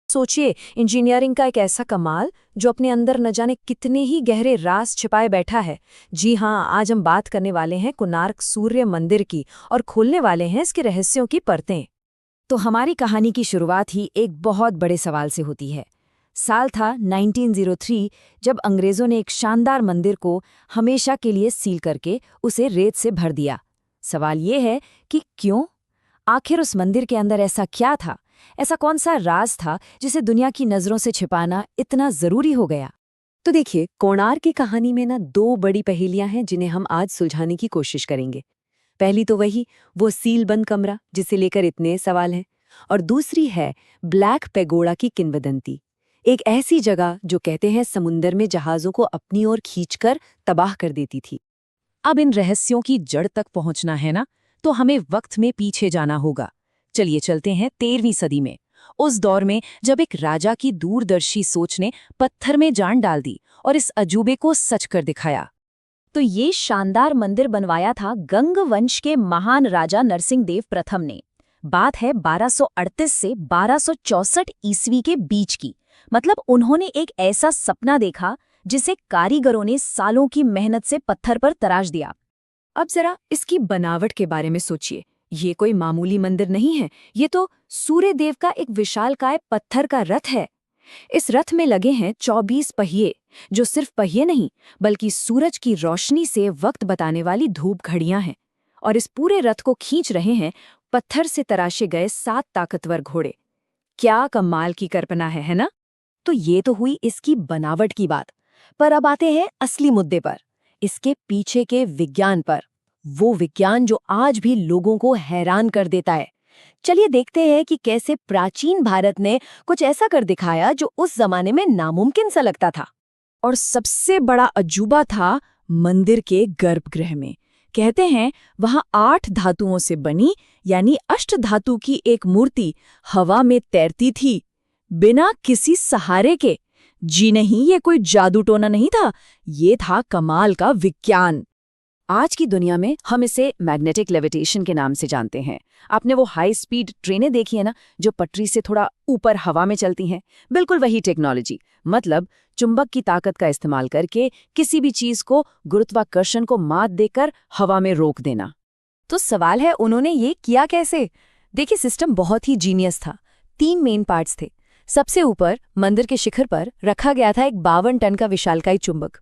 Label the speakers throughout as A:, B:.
A: सोचिए, इंजीनियरिंग का एक ऐसा कमाल जो अपने अंदर न जाने कितने ही गहरे राज छिपाए बैठा है। जी हाँ, आज हम बात करने वाले हैं कोणार्क सूर्य मंदिर की और खोलने वाले हैं इसके रहस्यों की परतें।
B: तो हमारी कहानी की शुरुआत ही एक बहुत बड़े सवाल से होती है। साल था 1903, जब अंग्रेजों ने एक शानदार मंदिर को हमेशा के लिए सील करके उसे रेत से भर दिया। सवाल ये है कि क्यों? आखिर उस मंदिर के अंदर ऐसा क्या था? ऐसा कौन सा राज था जिसे दुनिया की नजरों से छिपाना इतना जरूरी हो गया?
A: तो देखिए, कोणार्क की कहानी में ना दो बड़ी पहेलियां हैं जिन्हें हम आज सुलझाने की कोशिश करेंगे। पहली तो वो सीलबंद कमरा जिसे लेकर इतने सवाल हैं, और दूसरी है ब्लैक पेगोडा की किंवदंती। एक ऐसी जगह जो कहते हैं समुंदर में जहाजों को अपनी ओर खींचकर तबाह कर देती थी।
B: अब इन रहस्यों की जड़ तक पहुंचना है ना, तो हमें वक्त में पीछे जाना होगा। चलिए चलते हैं 13वीं सदी में, उस दौर में जब एक राजा की दूरदर्शी सोच ने पत्थर में जान डाल दी और इस अजूबे को सच कर दिखाया।
C: तो ये शानदार मंदिर बनवाया था गंग वंश के महान राजा नरसिंहदेव प्रथम ने। बात है 1238 से 1264 ईस्वी के बीच की। मतलब उन्होंने एक ऐसा सपना देखा जिसे कारीगरों ने सालों की मेहनत से पत्थर पर तराश दिया।
B: अब जरा इसकी बनावट के बारे में सोचिए। ये कोई मामूली मंदिर नहीं है, ये तो सूर्यदेव का एक विशालकाय पत्थर का रथ है। इस रथ में लगे हैं 24 पहिए, जो सिर्फ पहिए नहीं बल्कि सूरज की रोशनी से वक्त बताने वाली धूप घड़ियां हैं। और इस पूरे रथ को खींच रहे हैं पत्थर से तराशे गए 7 ताकतवर घोड़े। क्या कमाल की कल्पना है ना? तो ये तो हुई इसकी बनावट की बात। पर अब आते हैं असली मुद्दे पर, इसके पीछे के विज्ञान पर। वो विज्ञान जो आज भी लोगों को हैरान कर देता है। चलिए देखते हैं कि कैसे प्राचीन भारत ने कुछ ऐसा कर दिखाया जो उस जमाने में नामुमकिन सा लगता था।
A: और सबसे बड़ा अजूबा था मंदिर के गर्भगृह में। कहते हैं वहां 8 धातुओं से बनी यानी अष्टधातु की एक मूर्ति हवा में तैरती थी, बिना किसी सहारे के। जी नहीं, ये कोई जादू टोना नहीं था, ये था कमाल का विज्ञान।
B: आज की दुनिया में हम इसे मैग्नेटिक लेविटेशन के नाम से जानते हैं। आपने वो हाई स्पीड ट्रेनें देखी है ना, जो पटरी से थोड़ा ऊपर हवा में चलती हैं? बिल्कुल वही टेक्नोलॉजी। मतलब चुंबक की ताकत का इस्तेमाल करके किसी भी चीज को गुरुत्वाकर्षण को मात देकर हवा में रोक देना।
A: तो सवाल है, उन्होंने ये किया कैसे? देखिए, सिस्टम बहुत ही जीनियस था। 3 मेन पार्ट्स थे। सबसे ऊपर मंदिर के शिखर पर रखा गया था एक 52 टन का विशालकाय चुंबक।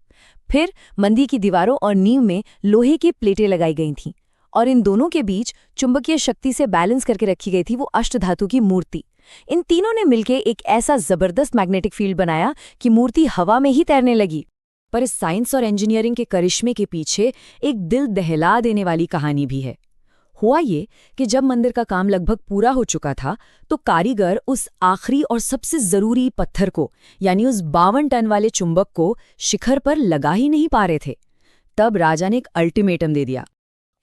A: फिर मंदिर की दीवारों और नींव में लोहे की प्लेटें लगाई गई थीं, और इन दोनों के बीच चुंबकीय शक्ति से बैलेंस करके रखी गई थी वो अष्टधातु की मूर्ति। इन तीनों ने मिलकर एक ऐसा जबरदस्त मैग्नेटिक फील्ड बनाया कि मूर्ति हवा में ही तैरने लगी। पर इस साइंस और इंजीनियरिंग के करिश्मे के पीछे एक दिल दहला देने वाली कहानी भी है। हुआ ये कि जब मंदिर का काम लगभग पूरा हो चुका था, तो कारीगर उस आखिरी और सबसे जरूरी पत्थर को, यानी उस 52 टन वाले चुंबक को शिखर पर लगा ही नहीं पा रहे थे। तब राजा ने एक अल्टीमेटम दे दिया।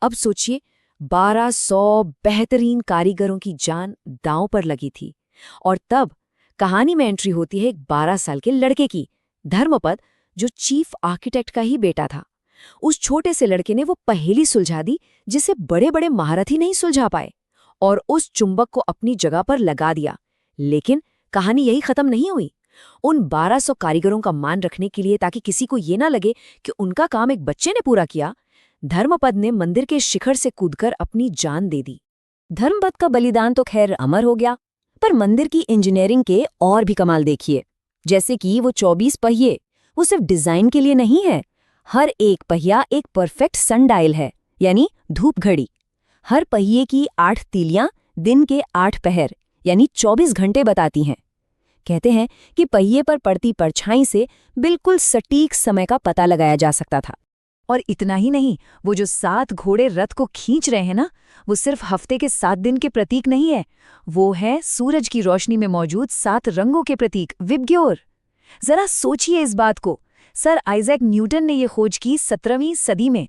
A: अब सोचिए, 1200 बेहतरीन कारीगरों की जान दांव पर लगी थी। और तब कहानी में एंट्री होती है एक 12 साल के लड़के की, धर्मपद, जो चीफ आर्किटेक्ट का ही बेटा था। उस छोटे से लड़के ने वो पहेली सुलझा दी जिसे बड़े बड़े महारथी नहीं सुलझा पाए, और उस चुंबक को अपनी जगह पर लगा दिया। लेकिन कहानी यही खत्म नहीं हुई। उन 1200 कारीगरों का मान रखने के लिए, ताकि किसी को ये ना लगे कि उनका काम एक बच्चे ने पूरा किया, धर्मपद ने मंदिर के शिखर से कूदकर अपनी जान दे दी। धर्मपद का बलिदान तो खैर अमर हो गया, पर मंदिर की इंजीनियरिंग के और भी कमाल देखिए। जैसे कि वो 24 पहिए, वो सिर्फ डिजाइन के लिए नहीं है। हर एक पहिया एक परफेक्ट सनडायल है, यानी धूप घड़ी। हर पहिए की 8 तीलियां दिन के 8 पहर यानी 24 घंटे बताती हैं। कहते हैं कि पहिए पर पड़ती परछाई से बिल्कुल सटीक समय का पता लगाया जा सकता था। और इतना ही नहीं, वो जो 7 घोड़े रथ को खींच रहे हैं ना, वो सिर्फ हफ्ते के 7 दिन के प्रतीक नहीं है, वो है सूरज की रोशनी में मौजूद 7 रंगों के प्रतीक, विबग्योर। जरा सोचिए इस बात को। सर आइजैक न्यूटन ने यह खोज की 17वीं सदी में,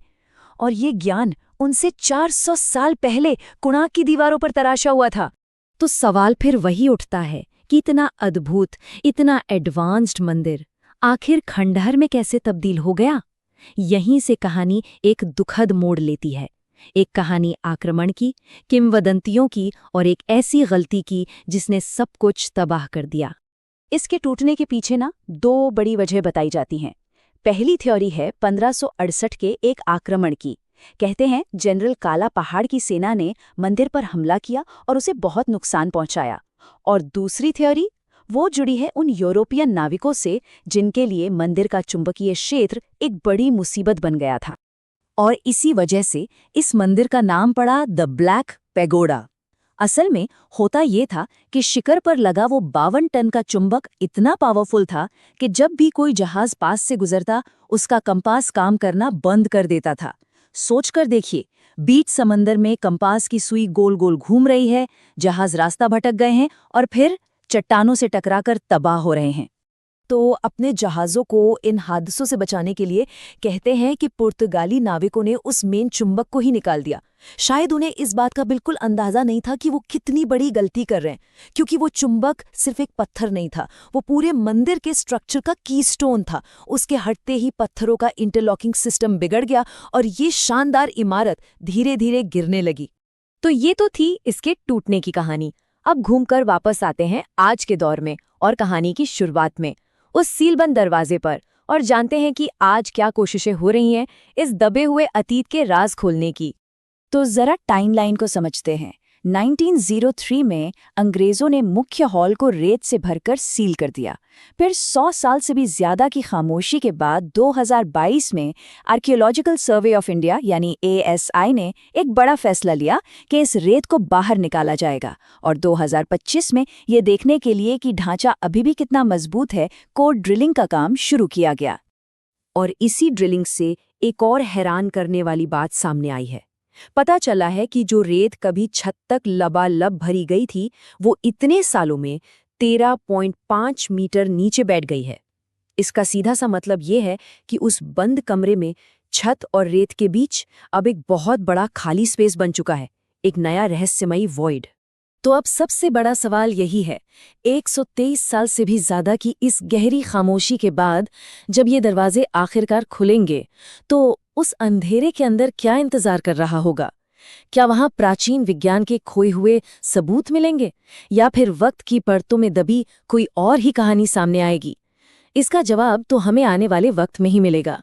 A: और ये ज्ञान उनसे 400 साल पहले कोणार्क की दीवारों पर तराशा हुआ था। तो सवाल फिर वही उठता है कि इतना अद्भुत, इतना एडवांस्ड मंदिर आखिर खंडहर में कैसे तब्दील हो गया? यहीं से कहानी एक दुखद मोड़ लेती है। एक कहानी आक्रमण की, किंवदंतियों की, और एक ऐसी गलती की जिसने सब कुछ तबाह कर दिया।
C: इसके टूटने के पीछे ना 2 बड़ी वजह बताई जाती हैं। पहली थ्योरी है 1568 के एक आक्रमण की। कहते हैं जनरल काला पहाड़ की सेना ने मंदिर पर हमला किया और उसे बहुत नुकसान पहुंचाया। और दूसरी थ्योरी वो जुड़ी है उन यूरोपियन नाविकों से जिनके लिए मंदिर का चुंबकीय क्षेत्र एक बड़ी मुसीबत बन गया था। और इसी वजह से इस मंदिर का नाम पड़ा द ब्लैक पैगोडा। असल में होता ये था कि शिखर पर लगा वो 52 टन का चुंबक इतना पावरफुल था कि जब भी कोई जहाज पास से गुजरता उसका कंपास काम करना बंद कर देता था। सोचकर देखिए, बीच समंदर में कंपास की सुई गोल गोल घूम रही है, जहाज रास्ता भटक गए हैं और फिर चट्टानों से टकराकर तबाह हो रहे हैं।
A: तो अपने जहाज़ों को इन हादसों से बचाने के लिए कहते हैं कि पुर्तगाली नाविकों ने उस मेन चुंबक को ही निकाल दिया। शायद उन्हें इस बात का बिल्कुल अंदाजा नहीं था कि वो कितनी बड़ी गलती कर रहे हैं, क्योंकि वो चुंबक सिर्फ एक पत्थर नहीं था, वो पूरे मंदिर के स्ट्रक्चर का कीस्टोन था। उसके हटते ही पत्थरों का इंटरलॉकिंग सिस्टम बिगड़ गया और ये शानदार इमारत धीरे धीरे गिरने लगी।
B: तो ये तो थी इसके टूटने की कहानी। अब घूमकर वापस आते हैं आज के दौर में और कहानी की शुरुआत में, उस सीलबंद दरवाजे पर, और जानते हैं कि आज क्या कोशिशें हो रही हैं इस दबे हुए अतीत के राज खोलने की। तो जरा टाइमलाइन को समझते हैं। 1903 में अंग्रेजों ने मुख्य हॉल को रेत से भरकर सील कर दिया। फिर 100 साल से भी ज्यादा की खामोशी के बाद 2022 में आर्कियोलॉजिकल सर्वे ऑफ इंडिया यानी ASI ने एक बड़ा फैसला लिया कि इस रेत को बाहर निकाला जाएगा, और 2025 में ये देखने के लिए कि ढांचा अभी भी कितना मजबूत है, कोर ड्रिलिंग का काम शुरू किया गया। और इसी ड्रिलिंग से एक और हैरान करने वाली बात सामने आई है। पता चला है कि जो रेत कभी छत तक लबालब भरी गई थी, वो इतने सालों में 13.5 मीटर नीचे बैठ गई है। इसका सीधा सा मतलब ये है कि उस बंद कमरे में छत और रेत के बीच अब एक बहुत बड़ा खाली स्पेस बन चुका है, एक नया रहस्यमयी वॉइड। तो अब सबसे बड़ा सवाल यही है, 123 साल से भी ज्यादा की इस गहरी खामोशी के बाद जब ये दरवाजे आखिरकार खुलेंगे, तो उस अंधेरे के अंदर क्या इंतजार कर रहा होगा? क्या वहां प्राचीन विज्ञान के खोए हुए सबूत मिलेंगे, या फिर वक्त की परतों में दबी कोई और ही कहानी सामने आएगी? इसका जवाब तो हमें आने वाले वक्त में ही मिलेगा।